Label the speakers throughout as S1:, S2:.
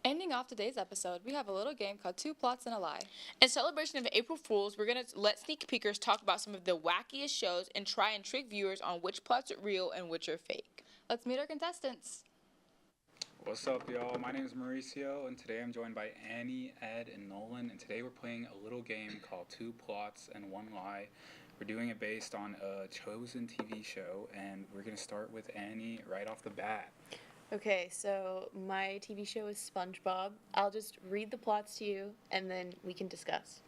S1: Ending off today's episode, we have a little game called Two Plots and a Lie.
S2: In celebration of April Fools, we're going to let sneak peekers talk about some of the wackiest shows and try and trick viewers on which plots are real and which are fake.
S1: Let's meet our contestants.
S3: What's up, y'all? My name is Mauricio, and today I'm joined by Annie, Ed, and Nolan. And today we're playing a little game called Two Plots and One Lie. We're doing it based on a chosen TV show, and we're going to start with Annie right off the bat.
S4: Okay, so my TV show is SpongeBob. I'll just read the plots to you, and then we can discuss.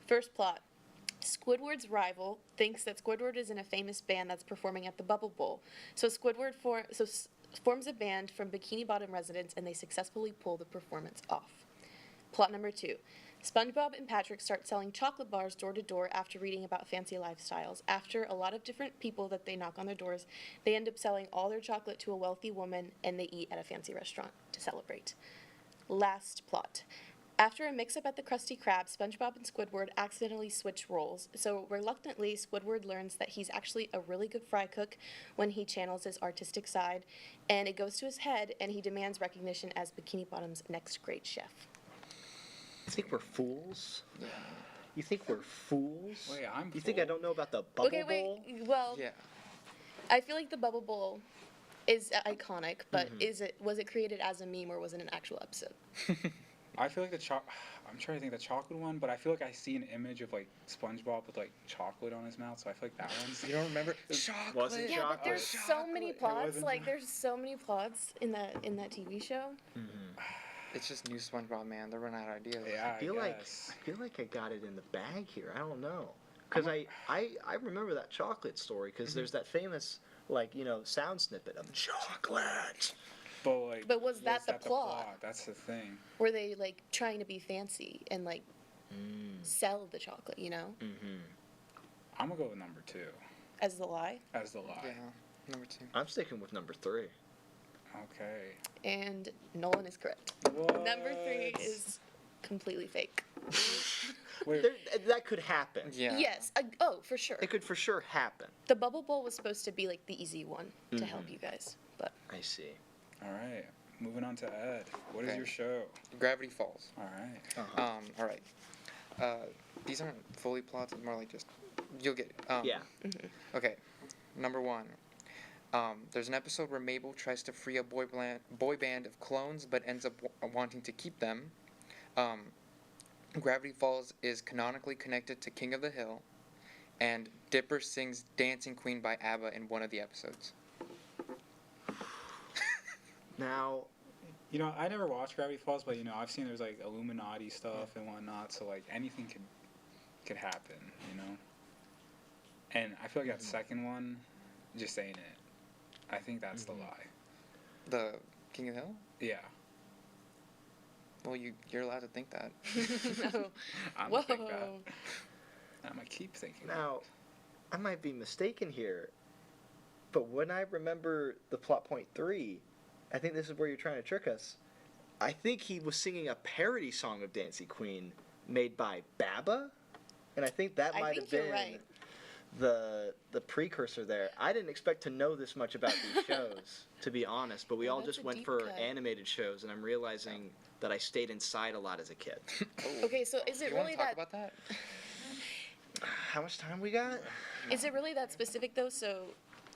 S4: First plot. Squidward's rival thinks that Squidward is in a famous band that's performing at the Bubble Bowl. So Squidward forms a band from Bikini Bottom residents, and they successfully pull the performance off. Plot number 2. SpongeBob and Patrick start selling chocolate bars door to door after reading about fancy lifestyles. After a lot of different people that they knock on their doors, they end up selling all their chocolate to a wealthy woman, and they eat at a fancy restaurant to celebrate. Last plot. After a mix-up at the Krusty Krab, SpongeBob and Squidward accidentally switch roles. So reluctantly, Squidward learns that he's actually a really good fry cook when he channels his artistic side, and it goes to his head, and he demands recognition as Bikini Bottom's next great chef.
S5: You think we're fools? Yeah. You think we're fools?
S3: Wait,
S5: You think I don't know about the Bubble
S4: Okay, wait.
S5: Bowl?
S4: Well,
S6: Yeah.
S4: I feel like the Bubble Bowl is iconic, but was it created as a meme or was it an actual episode?
S3: I feel like I'm trying to think the chocolate one, but I feel like I see an image of like SpongeBob with like chocolate on his mouth, so I feel like that one's.
S6: You don't remember? Chocolate.
S5: Wasn't
S4: Yeah, but
S5: chocolate.
S4: there's so many
S3: Chocolate. It
S4: plots.
S3: wasn't
S4: Like
S3: cho-
S4: there's so many plots in that TV show.
S6: It's just new SpongeBob, man. They're running out of ideas.
S3: Yeah,
S5: I feel
S3: guess.
S5: like I got it in the bag here. I don't know. Because I remember that chocolate story, because there's that famous, sound snippet of chocolate.
S3: But
S4: Was that the plot?
S3: That's the thing.
S4: Were they like trying to be fancy and like sell the chocolate,
S3: I'm gonna go with number 2
S4: as the lie?
S3: as the lie.
S6: Yeah. Number 2.
S5: I'm sticking with number 3.
S3: Okay.
S4: And Nolan is correct.
S3: What?
S4: Number 3 is completely fake.
S3: Wait,
S5: That could happen.
S6: Yeah.
S4: Yes. For sure.
S5: It could for sure happen.
S4: The Bubble Bowl was supposed to be like the easy one to help you guys, but
S5: I see.
S3: all right. Moving on to Ed. What is
S6: Okay.
S3: your show?
S6: Gravity Falls.
S3: All right.
S5: Uh-huh.
S6: All right. These aren't fully plots. It's more like just you'll get it.
S5: Yeah.
S6: Okay. Number 1. There's an episode where Mabel tries to free a boy band of clones, but ends up wanting to keep them. Gravity Falls is canonically connected to King of the Hill, and Dipper sings "Dancing Queen" by ABBA in one of the episodes.
S5: Now,
S3: I never watched Gravity Falls, but I've seen there's like Illuminati stuff and whatnot, so like anything could happen, And I feel like that second one, just saying it, I think that's the lie.
S6: The King of the Hill?
S3: Yeah.
S6: Well, you're allowed to think that.
S4: no.
S3: I'm
S4: Whoa.
S3: gonna think that. I'm gonna keep thinking.
S5: now, I might be mistaken here, but when I remember the plot point 3, I think this is where you're trying to trick us. I think he was singing a parody song of Dancing Queen made by Baba, and I think that
S4: I
S5: might
S4: think
S5: have been
S4: you're right.
S5: the precursor there. I didn't expect to know this much about these shows, to be honest, but we
S4: Well,
S5: all
S4: that's
S5: just
S4: a
S5: went
S4: deep
S5: for
S4: cut.
S5: animated shows, and I'm realizing that I stayed inside a lot as a kid.
S4: Okay, so is it
S6: You want
S4: really
S6: to talk
S4: that?
S6: about that?
S5: How much time we got?
S4: Is it really that specific though? So,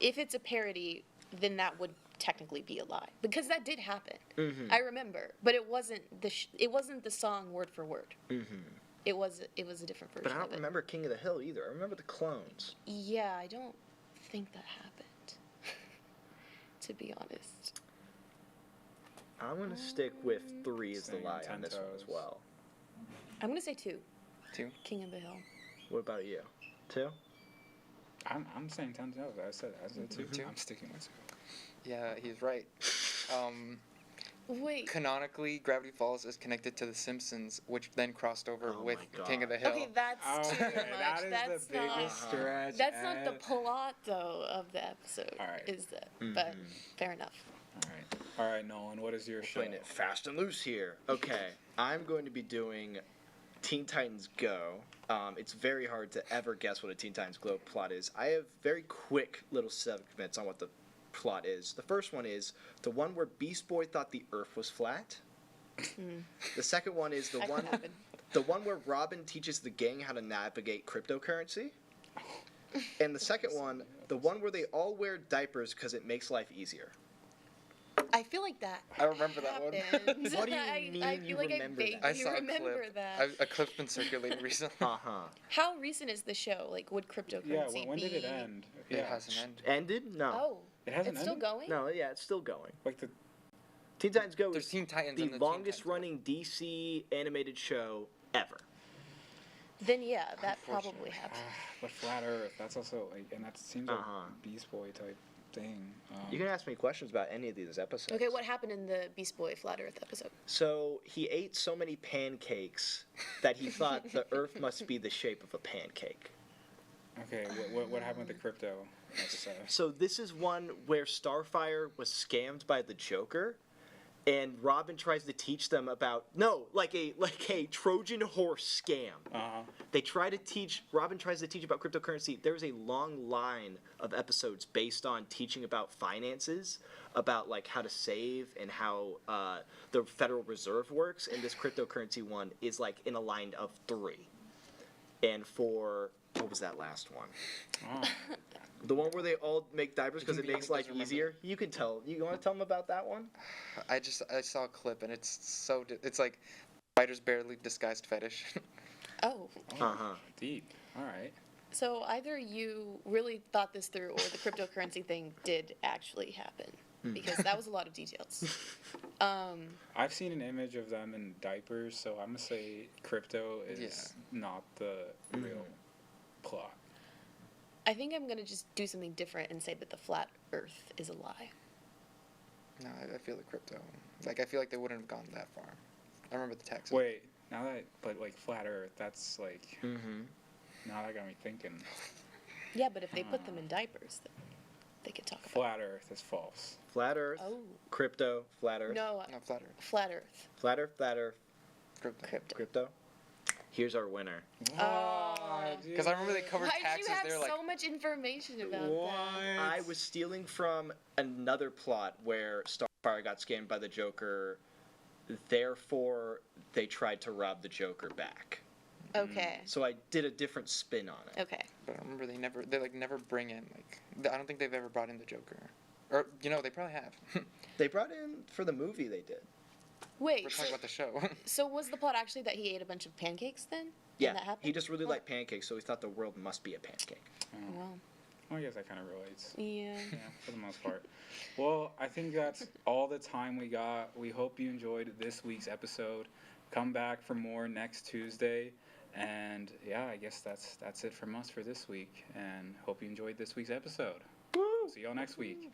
S4: if it's a parody, then that would technically be a lie because that did happen. I remember, but it wasn't the song word for word. It was a different version.
S5: But I
S4: of
S5: don't
S4: it.
S5: remember King of the Hill either. I remember the clones.
S4: Yeah, I don't think that happened. To be honest.
S5: I'm gonna stick with 3 as the
S3: Staying
S5: lie
S3: on
S5: on this one as
S3: 10
S5: well.
S4: I'm gonna say 2.
S6: 2?
S4: King of the Hill.
S5: What about you? 2?
S3: I'm saying 10 toes. I said 2.
S6: Two.
S3: I'm sticking with 2.
S6: Yeah, he's right.
S4: Wait.
S6: Canonically, Gravity Falls is connected to The Simpsons, which then crossed over
S5: Oh
S6: with
S5: my
S6: King of the
S5: God.
S6: Hill.
S4: Okay, that's too much.
S3: that is
S4: That's
S3: the biggest
S4: not.
S3: stretch.
S4: That's not the
S3: Ed.
S4: plot though of the episode.
S3: All right.
S4: Is that? But fair enough.
S3: All right, Nolan. What is your show?
S5: Playing it fast and loose here. Okay, I'm going to be doing Teen Titans Go. It's very hard to ever guess what a Teen Titans Go plot is. I have very quick little segments on what the plot is. The first one is the one where Beast Boy thought the Earth was flat. The second one is
S4: That could happen.
S5: the one where Robin teaches the gang how to navigate cryptocurrency. And the second one, the one where they all wear diapers because it makes life easier.
S4: I feel like that.
S6: I remember that one.
S4: happened.
S5: What do you
S4: I
S5: mean
S4: feel
S5: you
S4: like
S5: remember that?
S4: I
S6: I
S4: vaguely
S6: saw a
S4: remember
S6: clip.
S4: that.
S6: A clip's been circulating recently.
S5: Uh-huh.
S4: How recent is the show? Like, would cryptocurrency
S3: Yeah,
S4: be?
S3: when did it end?
S6: It
S3: Yeah.
S6: hasn't ended.
S5: Ended? No.
S4: Oh,
S3: It hasn't
S4: it's still
S3: ended?
S4: going.
S5: No, yeah, it's still going.
S3: Like the
S5: Teen Titans Go
S6: There's
S5: is
S6: Teen Titans
S5: the
S6: and the
S5: longest
S6: Teen Titans
S5: running DC animated show ever.
S4: Then yeah, that probably
S6: Unfortunately.
S4: happened.
S3: but Flat Earth, that's also like, and that seems like
S5: Uh-huh.
S3: Beast Boy type thing.
S5: You can ask me questions about any of these episodes.
S4: Okay, what happened in the Beast Boy Flat Earth episode?
S5: So he ate so many pancakes that he thought the Earth must be the shape of a pancake.
S3: Okay, what happened with the crypto episode?
S5: So this is one where Starfire was scammed by the Joker, and Robin tries to teach them about like a Trojan horse scam.
S3: Uh-huh.
S5: Robin tries to teach about cryptocurrency. There's a long line of episodes based on teaching about finances, about like how to save and how the Federal Reserve works, and this cryptocurrency one is like in a line of 3. And for what was that last one?
S3: Oh.
S5: The one where they all make diapers because
S6: You
S5: it
S6: can-
S5: makes
S6: you
S5: life
S6: guys remember
S5: easier. You can tell. You want to tell them about that one?
S6: I saw a clip and it's so it's like spider's barely disguised fetish.
S4: Oh,
S5: Uh-huh.
S3: Deep. All right.
S4: so either you really thought this through, or the cryptocurrency thing did actually happen, because that was a lot of details.
S3: I've seen an image of them in diapers, so I'm gonna say crypto is not the real plot.
S4: I think I'm gonna just do something different and say that the flat Earth is a lie.
S6: No, I feel like crypto. Like I feel like they wouldn't have gone that far. I remember the text.
S3: Wait, but like Flat Earth, that's like,
S5: Mm-hmm.
S3: now that got me thinking.
S4: Yeah, but if they put them in diapers, then they could talk about.
S3: Flat Earth is false.
S5: Flat Earth,
S4: Oh
S5: crypto, flat Earth,
S4: no,
S6: No, flat Earth.
S4: flat Earth,
S5: flat Earth, flat Earth,
S6: Crypto.
S4: crypto.
S5: crypto. Here's our winner.
S6: Because I remember they covered
S4: Why did
S6: taxes.
S4: you have
S6: They're like,
S4: so much information about
S3: What?
S4: that?
S5: I was stealing from another plot where Starfire got scammed by the Joker. Therefore, they tried to rob the Joker back.
S4: Okay.
S5: So I did a different spin on it.
S4: Okay.
S6: but I remember they like never bring in like. I don't think they've ever brought in the Joker. Or they probably have.
S5: They brought in for the movie. They did.
S6: We're
S4: Wait.
S6: talking about the show.
S4: So was the plot actually that he ate a bunch of pancakes then?
S5: Yeah,
S4: And that happened?
S5: he just really liked pancakes, so he thought the world must be a pancake.
S4: Well,
S3: Well, I guess that kind of relates.
S4: yeah.
S3: Yeah, for the most part. Well, I think that's all the time we got. We hope you enjoyed this week's episode. Come back for more next Tuesday. And yeah, I guess that's it from us for this week. And hope you enjoyed this week's episode. See y'all next week.